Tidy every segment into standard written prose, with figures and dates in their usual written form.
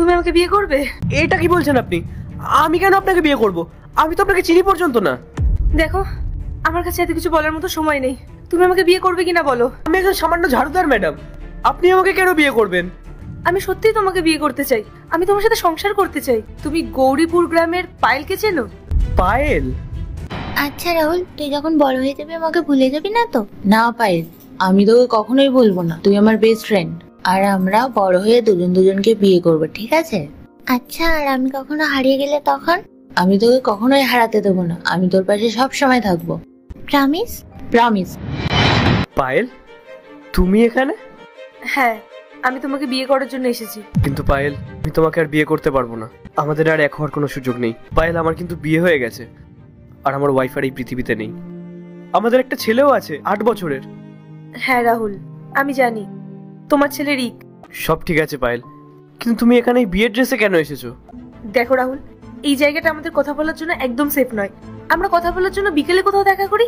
তুমি আমাকে বিয়ে করবে? এটা কি বলছেন আপনি? আমি কেন আপনাকে বিয়ে করব? আমি তো আপনাকে চিনি পর্যন্ত না। দেখো, আমার কাছে এত কিছু বলার মতো সময় নেই। তুমি আমাকে বিয়ে করবে কিনা বলো। আমি একজন সামান্য ঝাড়ুদার ম্যাডাম, আপনি আমাকে কেন বিয়ে করবেন? আমি সত্যিই তোমাকে বিয়ে করতে চাই। আমি তোমার সাথে সংসার করতে চাই। তুমি গৌরীপুর গ্রামের পায়েলকে চেনো? পায়েল? আচ্ছা রাহুল, তুই যখন বড় হয়ে যাবি আমাকে ভুলে যাবি না তো? না পায়েল, আমি তোকে কখনোই ভুলবো না। তুই আমার বেস্ট ফ্রেন্ড, আর আমরা বড় হয়ে দুজন দুজনকে বিয়ে করবো, ঠিক আছে? আচ্ছা, আর আমি কখনো হারিয়ে গেলে তখন? আমি তোকে কখনোই হারাতে দেবো না। আমি তোর পাশে সব সময় থাকবো। প্রমিস? প্রমিস। পায়েল, তুমি এখানে? হ্যাঁ, আমি তোমাকে বিয়ে করার জন্য এসেছি। কিন্তু পায়েল, আমি তোমাকে আর বিয়ে করতে পারবো না। আমাদের আর এক হওয়ার কোনো সুযোগ নেই। পায়েল, আমার কিন্তু বিয়ে হয়ে গেছে, আর আমার ওয়াইফ আর এই পৃথিবীতে নেই। আমাদের একটা ছেলেও আছে 8 বছরের। হ্যাঁ রাহুল, আমি জানি তোমার ছেলে রিক। সব ঠিক আছে পায়েল, কিন্তু তুমি এখানে এই বিয়ের ড্রেসে কেন এসেছো? দেখো রাহুল, এই জায়গাটা আমাদের কথা বলার জন্য একদম সেফ নয়। আমরা কথা বলার জন্য বিকেলে কোথাও দেখা করি।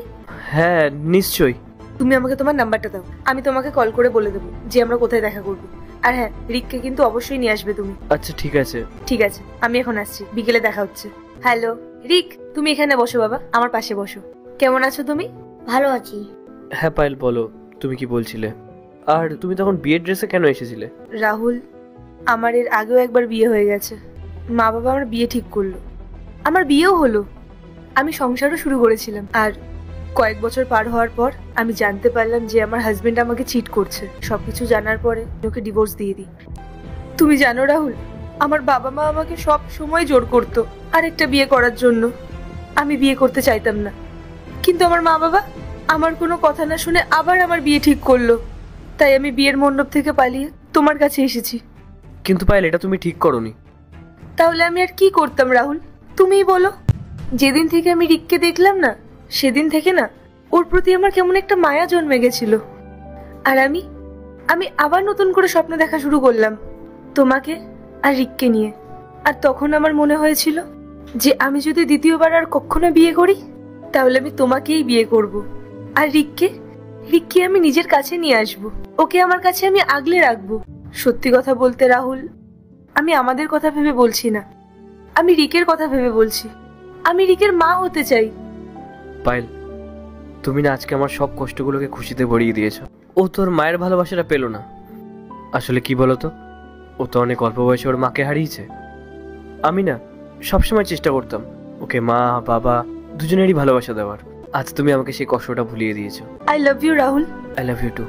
হ্যাঁ নিশ্চয়ই। তুমি আমাকে তোমার নাম্বারটা দাও, আমি তোমাকে কল করে বলে দেবো যে আমরা কোথায় দেখা করব। আর হ্যাঁ, রিককে কিন্তু অবশ্যই নিয়ে আসবে তুমি। আচ্ছা ঠিক আছে। ঠিক আছে, আমি এখন আসছি, বিকেলে দেখা হচ্ছে। হ্যালো রিক, তুমি এখানে বসো বাবা, আমার পাশে বসো। কেমন আছো তুমি? ভালো আছি। হ্যাঁ পায়েল, বলো তুমি কি বলছিলে? আর তুমি তখন বিয়ের ড্রেসে কেন এসেছিলে? রাহুল, আমার এর আগেও একবার বিয়ে হয়ে গেছে। মা বাবা আমার বিয়ে ঠিক করলো, আমার বিয়েও হলো, আমি সংসারও শুরু করেছিলাম। আর কয়েক বছর পার হওয়ার পর আমি জানতে পারলাম যে আমার হাজবেন্ড আমাকে চিট করছে। সবকিছু জানার পরে ওকে ডিভোর্স দিয়ে দিই। তুমি জানো রাহুল, আমার বাবা মা আমাকে সব সময় জোর করতো আরেকটা বিয়ে করার জন্য। আমি বিয়ে করতে চাইতাম না, কিন্তু আমার মা বাবা আমার কোনো কথা না শুনে আবার আমার বিয়ে ঠিক করলো। তাই আমি বিয়ের মণ্ডপ থেকে পালিয়ে তোমার কাছে এসেছি। কিন্তু পায়েল, এটা তুমি ঠিক করোনি। তাহলে আমি আর কি করতাম রাহুল, তুমিই বলো। যেদিন থেকে আমি রিককে দেখলাম না, সেদিন থেকে না ওর প্রতি আমার কেমন একটা মায়া জন্মে গেছিল। আর আমি আবার নতুন করে স্বপ্ন দেখা শুরু করলাম, তোমাকে আর রিককে নিয়ে। আর তখন আমার মনে হয়েছিল যে আমি যদি দ্বিতীয়বার আর কখনো বিয়ে করি, তাহলে আমি তোমাকেই বিয়ে করব। আর রিককে আমি নিজের কাছে নিয়ে আসব, ওকে আমার কাছে আমি আগলে রাখবো। সত্যি কথা বলতে রাহুল, আমি আমাদের কথা ভেবে বলছি না, আমি রিকের কথা ভেবে বলছি। আমি রিকের মা হতে চাই। পায়েল, তুমি না আজকে আমার সব কষ্টগুলোকে খুশিতে ভরিয়ে দিয়েছো। ও তোর মায়ের ভালোবাসাটা পেল না। আসলে কি বলতো, ও তো অনেক অল্প বয়সে ওর মাকে হারিয়েছে। আমি না সবসময় চেষ্টা করতাম ওকে মা বাবা দুজনেরই ভালোবাসা দেওয়ার। আজ তুমি আমাকে সেই কষ্টটা ভুলিয়ে দিয়েছো। I love you Rahul. I love you two.